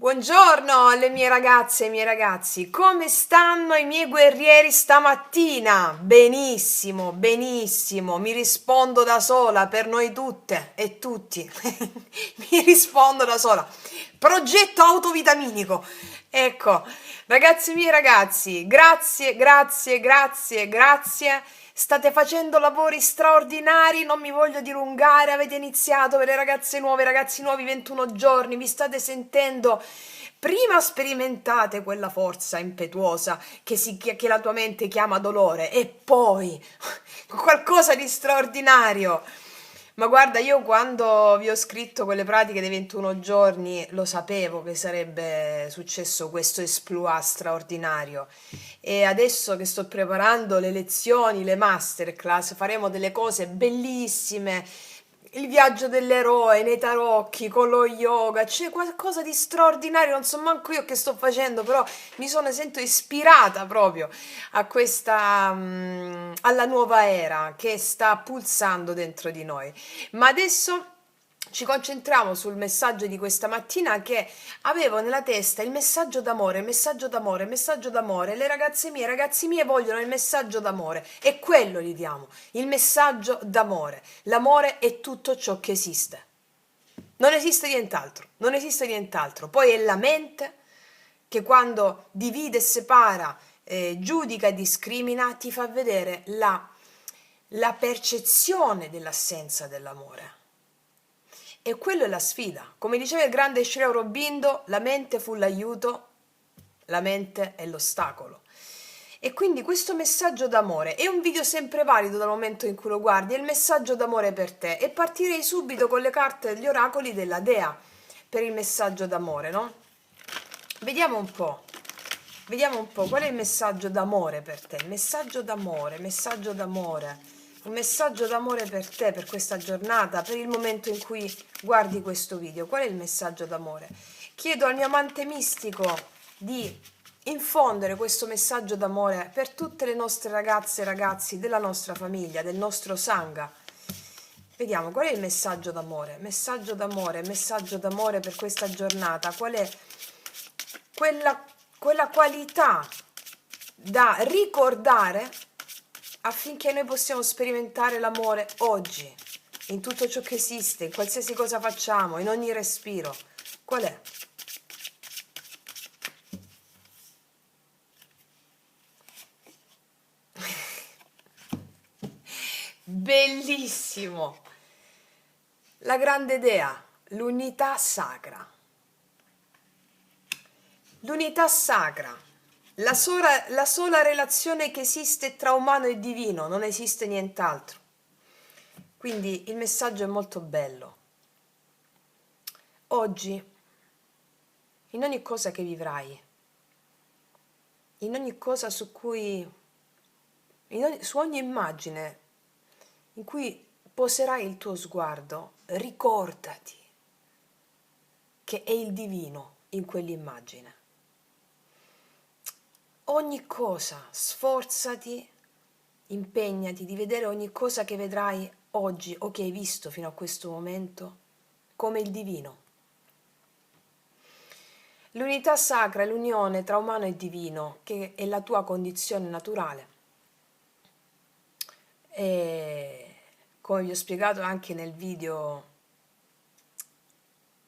Buongiorno alle mie ragazze e ai miei ragazzi, come stanno i miei guerrieri stamattina? Benissimo, benissimo, mi rispondo da sola per noi tutte e tutti, mi rispondo da sola. Progetto autovitaminico, ecco, ragazzi miei ragazzi, grazie, grazie, grazie, grazie. State facendo lavori straordinari, non mi voglio dilungare, avete iniziato per le ragazze nuove, ragazzi nuovi, 21 giorni, vi state sentendo. Prima sperimentate quella forza impetuosa che la tua mente chiama dolore e poi qualcosa di straordinario. Ma guarda, io quando vi ho scritto quelle pratiche dei 21 giorni lo sapevo che sarebbe successo questo exploit straordinario. E adesso che sto preparando le lezioni, le masterclass, faremo delle cose bellissime. Il viaggio dell'eroe nei tarocchi con lo yoga, c'è qualcosa di straordinario, non so manco io che sto facendo, però sento ispirata proprio a questa, alla nuova era che sta pulsando dentro di noi. Ma adesso ci concentriamo sul messaggio di questa mattina che avevo nella testa il messaggio d'amore, il messaggio d'amore, il messaggio d'amore. Le ragazze mie, i ragazzi miei vogliono il messaggio d'amore e quello gli diamo, il messaggio d'amore. L'amore è tutto ciò che esiste. Non esiste nient'altro, non esiste nient'altro. Poi è la mente che quando divide e separa, giudica e discrimina, ti fa vedere la percezione dell'assenza dell'amore. E quello è la sfida. Come diceva il grande Sri Aurobindo, la mente fu l'aiuto, la mente è l'ostacolo. E quindi questo messaggio d'amore è un video sempre valido dal momento in cui lo guardi, è il messaggio d'amore per te. E partirei subito con le carte degli oracoli della Dea per il messaggio d'amore, no? Vediamo un po'. Vediamo un po' qual è il messaggio d'amore per te. Il messaggio d'amore, messaggio d'amore. Un messaggio d'amore per te, per questa giornata, per il momento in cui guardi questo video. Qual è il messaggio d'amore? Chiedo al mio amante mistico di infondere questo messaggio d'amore per tutte le nostre ragazze e ragazzi della nostra famiglia, del nostro Sangha. Vediamo qual è il messaggio d'amore. Messaggio d'amore per questa giornata. Qual è quella qualità da ricordare affinché noi possiamo sperimentare l'amore oggi, in tutto ciò che esiste, in qualsiasi cosa facciamo, in ogni respiro. Qual è? Bellissimo! La grande Dea, l'unità sacra. L'unità sacra. La sola relazione che esiste tra umano e divino, non esiste nient'altro. Quindi il messaggio è molto bello. Oggi, in ogni cosa che vivrai, in ogni cosa su ogni immagine in cui poserai il tuo sguardo, ricordati che è il divino in quell'immagine. Ogni cosa, sforzati, impegnati di vedere ogni cosa che vedrai oggi o che hai visto fino a questo momento come il divino. L'unità sacra è l'unione tra umano e divino, che è la tua condizione naturale. E come vi ho spiegato anche nel video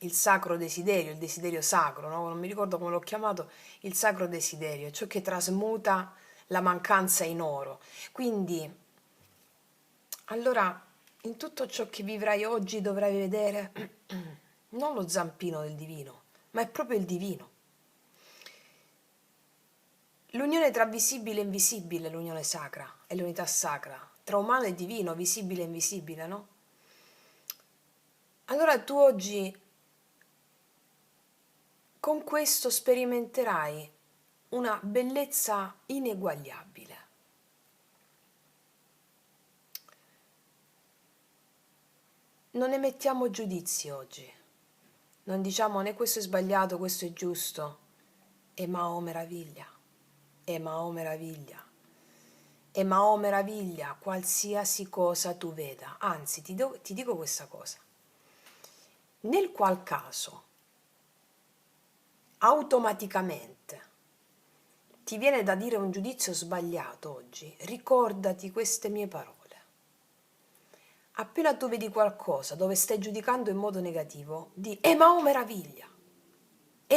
il sacro desiderio, il desiderio sacro, no? Non mi ricordo come l'ho chiamato, il sacro desiderio, ciò che trasmuta la mancanza in oro. Quindi, allora, in tutto ciò che vivrai oggi dovrai vedere non lo zampino del divino, ma è proprio il divino. L'unione tra visibile e invisibile è l'unione sacra, è l'unità sacra, tra umano e divino, visibile e invisibile, no? Allora tu oggi con questo sperimenterai una bellezza ineguagliabile. Non emettiamo giudizi oggi, non diciamo né questo è sbagliato, questo è giusto, e ma oh meraviglia, e ma oh meraviglia, e ma oh meraviglia, qualsiasi cosa tu veda. Anzi, ti dico questa cosa, nel qual caso automaticamente ti viene da dire un giudizio sbagliato oggi, ricordati queste mie parole. Appena tu vedi qualcosa dove stai giudicando in modo negativo, di ma oh meraviglia,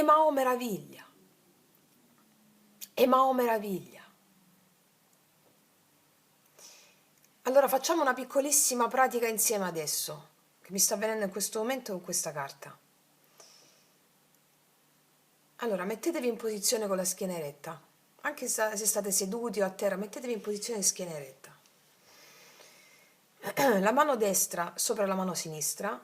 ma oh meraviglia, ma oh meraviglia. Allora facciamo una piccolissima pratica insieme adesso, che mi sta avvenendo in questo momento con questa carta. Allora, mettetevi in posizione con la schiena eretta, anche se state seduti o a terra, mettetevi in posizione di schiena eretta. La mano destra sopra la mano sinistra,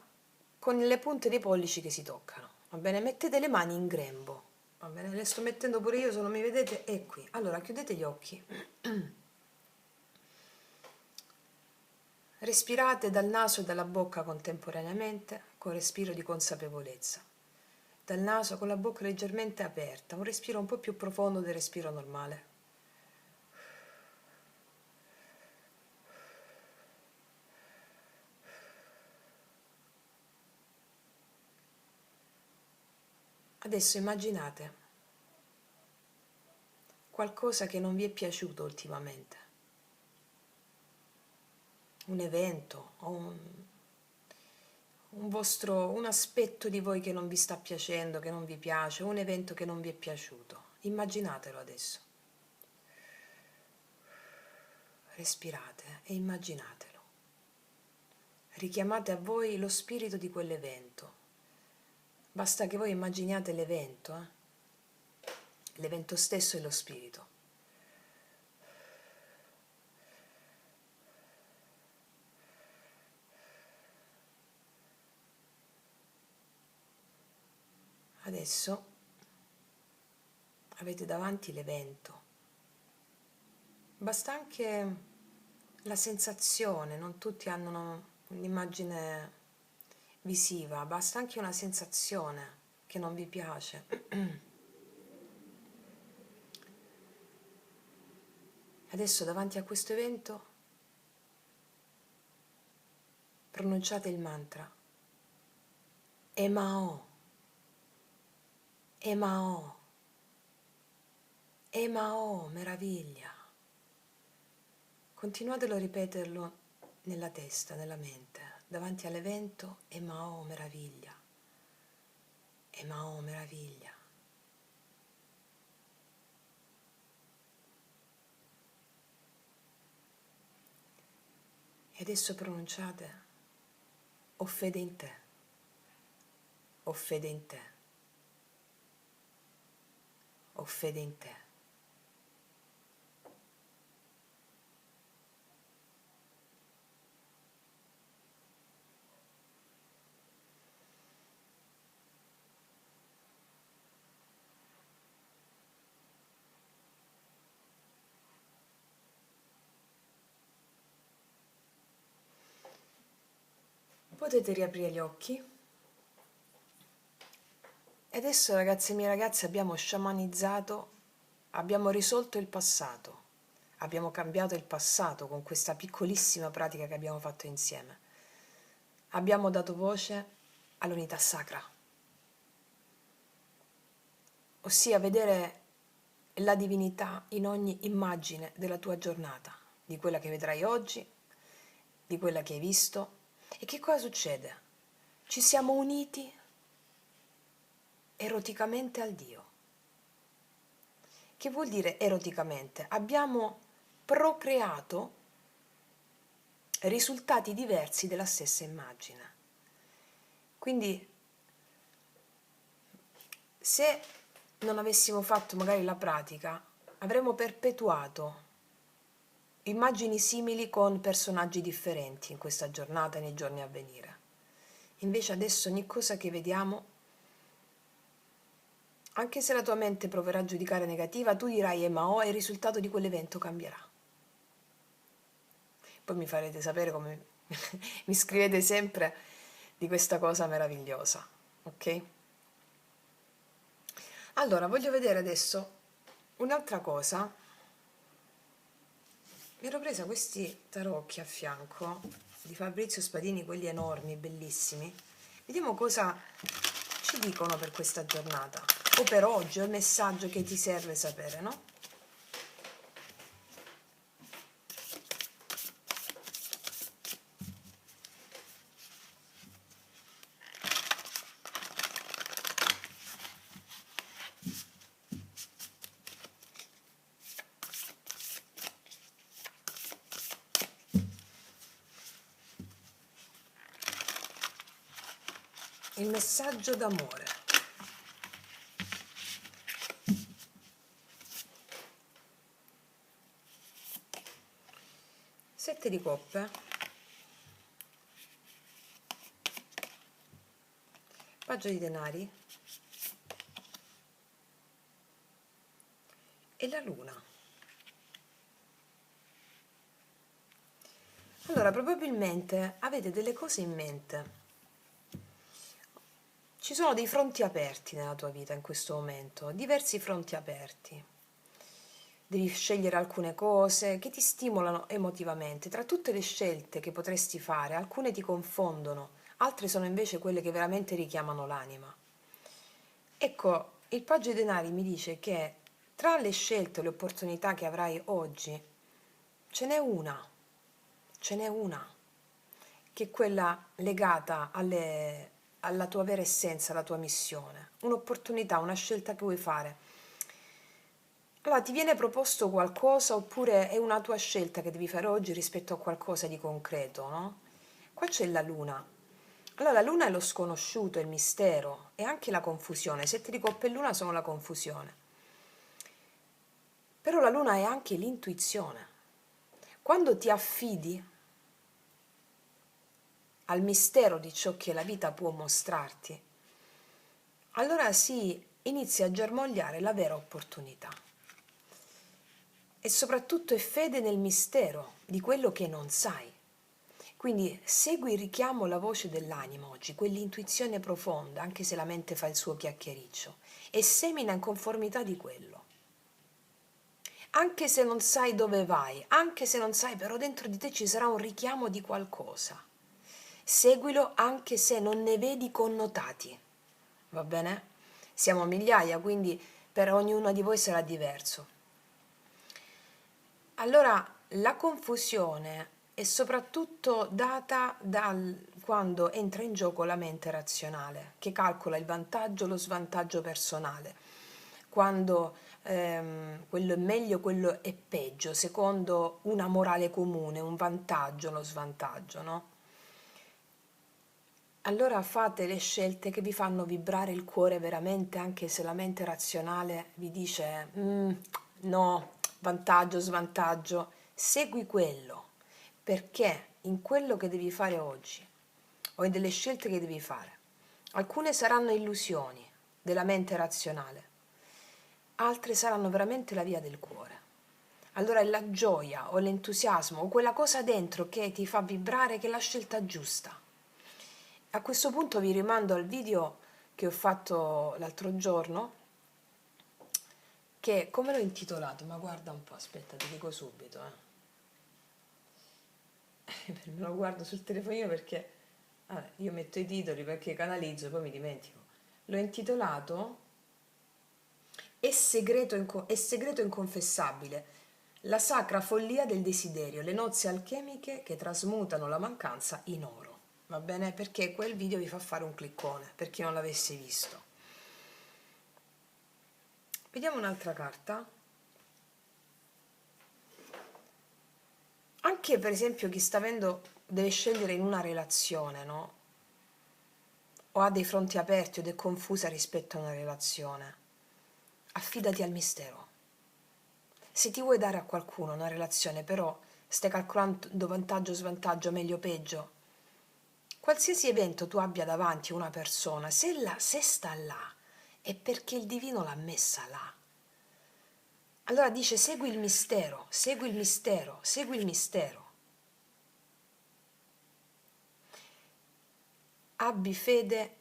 con le punte dei pollici che si toccano, va bene? Mettete le mani in grembo, va bene? Le sto mettendo pure io, se non mi vedete è qui. Allora, chiudete gli occhi. Respirate dal naso e dalla bocca contemporaneamente, con respiro di consapevolezza. Dal naso con la bocca leggermente aperta, un respiro un po' più profondo del respiro normale. Adesso immaginate qualcosa che non vi è piaciuto ultimamente, un evento o un aspetto di voi che non vi sta piacendo, che non vi piace, un evento che non vi è piaciuto. Immaginatelo adesso. Respirate e immaginatelo. Richiamate a voi lo spirito di quell'evento. Basta che voi immaginiate l'evento, l'evento stesso e lo spirito. Adesso avete davanti l'evento. Basta anche la sensazione, non tutti hanno un'immagine visiva, basta anche una sensazione che non vi piace. Adesso davanti a questo evento pronunciate il mantra Emao, Emao, Emao, meraviglia. Continuatelo a ripeterlo nella testa, nella mente, davanti all'evento Emao, meraviglia, Emao, meraviglia. E adesso pronunciate ho fede in te, ho fede in te, ho fede in te. Potete riaprire gli occhi. E adesso, ragazzi e mie ragazze, abbiamo sciamanizzato, abbiamo risolto il passato, abbiamo cambiato il passato con questa piccolissima pratica che abbiamo fatto insieme. Abbiamo dato voce all'unità sacra, ossia vedere la divinità in ogni immagine della tua giornata, di quella che vedrai oggi, di quella che hai visto. E che cosa succede? Ci siamo uniti eroticamente al Dio. Che vuol dire eroticamente? Abbiamo procreato risultati diversi della stessa immagine. Quindi, se non avessimo fatto magari la pratica, avremmo perpetuato immagini simili con personaggi differenti in questa giornata e nei giorni a venire. Invece adesso ogni cosa che vediamo, anche se la tua mente proverà a giudicare negativa, tu dirai ma e il risultato di quell'evento cambierà. Poi mi farete sapere come mi scrivete sempre di questa cosa meravigliosa, ok? Allora, voglio vedere adesso un'altra cosa. Mi ero presa questi tarocchi a fianco di Fabrizio Spadini, quelli enormi, bellissimi. Vediamo cosa ci dicono per questa giornata. o per oggi, o il messaggio che ti serve sapere, no? Il messaggio d'amore. Sette di coppe. Paggio di denari. E la luna. Allora, probabilmente avete delle cose in mente. Ci sono dei fronti aperti nella tua vita in questo momento, diversi fronti aperti. Devi scegliere alcune cose che ti stimolano emotivamente. Tra tutte le scelte che potresti fare, alcune ti confondono, altre sono invece quelle che veramente richiamano l'anima. Ecco, il Paggio dei Denari mi dice che tra le scelte e le opportunità che avrai oggi, ce n'è una, che è quella legata alla tua vera essenza, alla tua missione. Un'opportunità, una scelta che vuoi fare. Allora, ti viene proposto qualcosa oppure è una tua scelta che devi fare oggi rispetto a qualcosa di concreto, no? Qua c'è la luna. Allora, la luna è lo sconosciuto, il mistero e anche la confusione. Sette di coppe e luna sono la confusione. Però la luna è anche l'intuizione. Quando ti affidi al mistero di ciò che la vita può mostrarti, allora si inizia a germogliare la vera opportunità. E soprattutto è fede nel mistero di quello che non sai. Quindi segui il richiamo alla voce dell'anima oggi, quell'intuizione profonda, anche se la mente fa il suo chiacchiericcio, e semina in conformità di quello. Anche se non sai dove vai, anche se non sai, però dentro di te ci sarà un richiamo di qualcosa. Seguilo anche se non ne vedi connotati. Va bene? Siamo migliaia, quindi per ognuno di voi sarà diverso. Allora, la confusione è soprattutto data quando entra in gioco la mente razionale, che calcola il vantaggio e lo svantaggio personale, quando quello è meglio, quello è peggio, secondo una morale comune, un vantaggio, lo svantaggio, no? Allora fate le scelte che vi fanno vibrare il cuore veramente, anche se la mente razionale vi dice no, vantaggio, svantaggio. Segui quello, perché in quello che devi fare oggi, o in delle scelte che devi fare, alcune saranno illusioni della mente razionale, altre saranno veramente la via del cuore. Allora è la gioia o l'entusiasmo o quella cosa dentro che ti fa vibrare che è la scelta giusta. A questo punto vi rimando al video che ho fatto l'altro giorno, che come l'ho intitolato? Ma guarda un po', aspetta, ti dico subito. Me lo guardo sul telefonino perché io metto i titoli perché canalizzo, poi mi dimentico. L'ho intitolato è segreto inconfessabile, la sacra follia del desiderio, le nozze alchemiche che trasmutano la mancanza in oro. Va bene? Perché quel video vi fa fare un cliccone, per chi non l'avesse visto. Vediamo un'altra carta. Anche per esempio chi sta avendo, deve scegliere in una relazione, no? O ha dei fronti aperti o è confusa rispetto a una relazione. Affidati al mistero. Se ti vuoi dare a qualcuno una relazione, però stai calcolando vantaggio, svantaggio, meglio, peggio, qualsiasi evento tu abbia davanti a una persona, se sta là, è perché il divino l'ha messa là. Allora dice segui il mistero, segui il mistero, segui il mistero. Abbi fede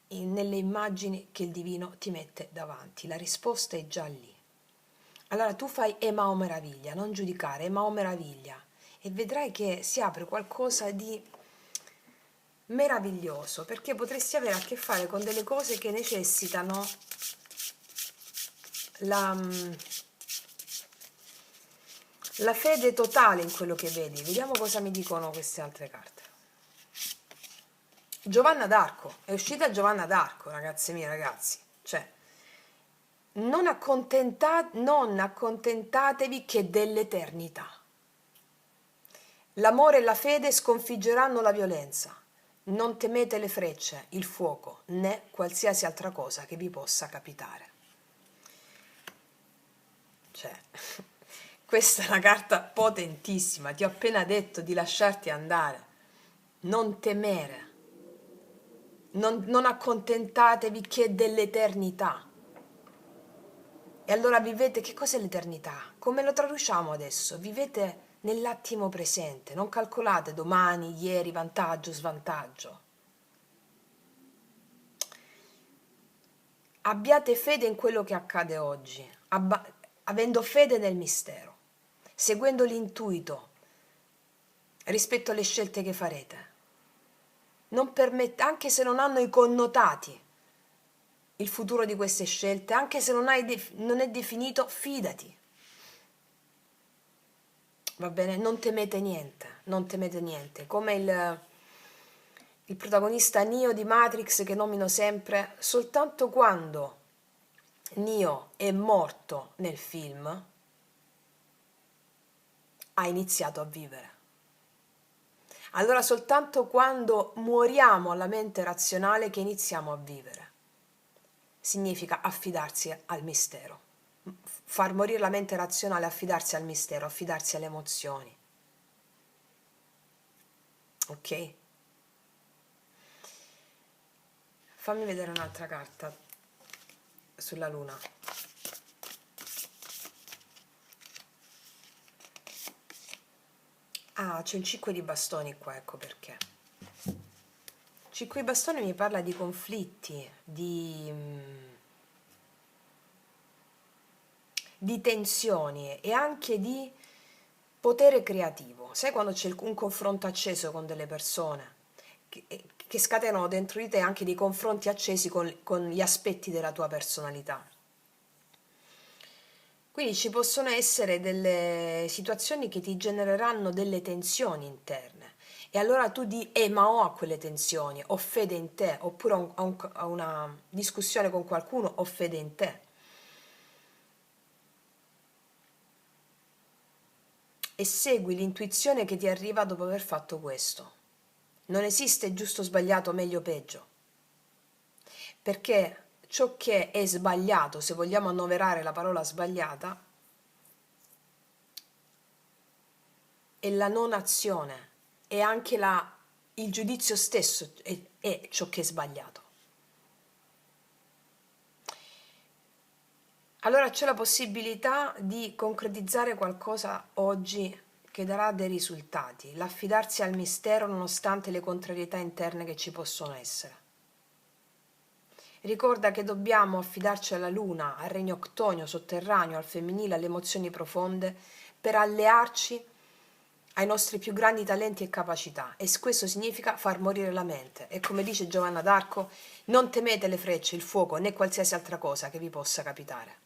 nelle immagini che il divino ti mette davanti, la risposta è già lì. Allora tu fai ema o meraviglia, non giudicare, ema o meraviglia, e vedrai che si apre qualcosa di meraviglioso, perché potresti avere a che fare con delle cose che necessitano la, la fede totale in quello che vedi. Vediamo cosa mi dicono queste altre carte. Giovanna d'Arco, è uscita Giovanna d'Arco, ragazze mie, ragazzi. Cioè, non accontentatevi che dell'eternità. L'amore e la fede sconfiggeranno la violenza. Non temete le frecce, il fuoco, né qualsiasi altra cosa che vi possa capitare. Cioè, questa è una carta potentissima. Ti ho appena detto di lasciarti andare. Non temere. Non accontentatevi che dell'eternità. E allora vivete, che cos'è l'eternità? Come lo traduciamo adesso? Vivete nell'attimo presente, non calcolate domani, ieri, vantaggio, svantaggio. Abbiate fede in quello che accade oggi, avendo fede nel mistero, seguendo l'intuito rispetto alle scelte che farete. Non anche se non hanno i connotati il futuro di queste scelte, anche se non è definito, fidati. Va bene? Non temete niente. Come il protagonista Neo di Matrix, che nomino sempre, soltanto quando Neo è morto nel film ha iniziato a vivere. Allora soltanto quando muoriamo alla mente razionale che iniziamo a vivere. Significa affidarsi al mistero. Far morire la mente razionale, affidarsi al mistero, affidarsi alle emozioni. Ok? Fammi vedere un'altra carta sulla luna. Ah, c'è il 5 di bastoni qua, ecco perché. 5 di bastoni mi parla di conflitti, di tensioni e anche di potere creativo. Sai quando c'è un confronto acceso con delle persone che scatenano dentro di te anche dei confronti accesi con gli aspetti della tua personalità. Quindi ci possono essere delle situazioni che ti genereranno delle tensioni interne e allora tu ma ho quelle tensioni, ho fede in te, oppure a una discussione con qualcuno, ho fede in te. E segui l'intuizione che ti arriva dopo aver fatto questo. Non esiste giusto o sbagliato, meglio o peggio. Perché ciò che è sbagliato, se vogliamo annoverare la parola sbagliata, è la non azione, è anche il giudizio stesso è ciò che è sbagliato. Allora c'è la possibilità di concretizzare qualcosa oggi che darà dei risultati, l'affidarsi al mistero nonostante le contrarietà interne che ci possono essere. Ricorda che dobbiamo affidarci alla luna, al regno octonio, sotterraneo, al femminile, alle emozioni profonde, per allearci ai nostri più grandi talenti e capacità. E questo significa far morire la mente. E come dice Giovanna d'Arco, non temete le frecce, il fuoco, né qualsiasi altra cosa che vi possa capitare.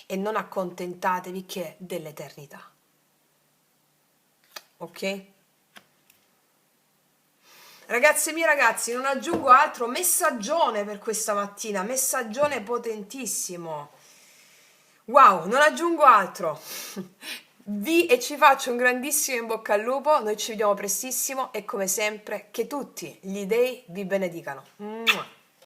E non accontentatevi che dell'eternità. Ok? Ragazze mie, ragazzi, non aggiungo altro, messaggione per questa mattina, messaggione potentissimo. Wow, non aggiungo altro. E ci faccio un grandissimo in bocca al lupo, noi ci vediamo prestissimo e come sempre che tutti gli dei vi benedicano. Mua.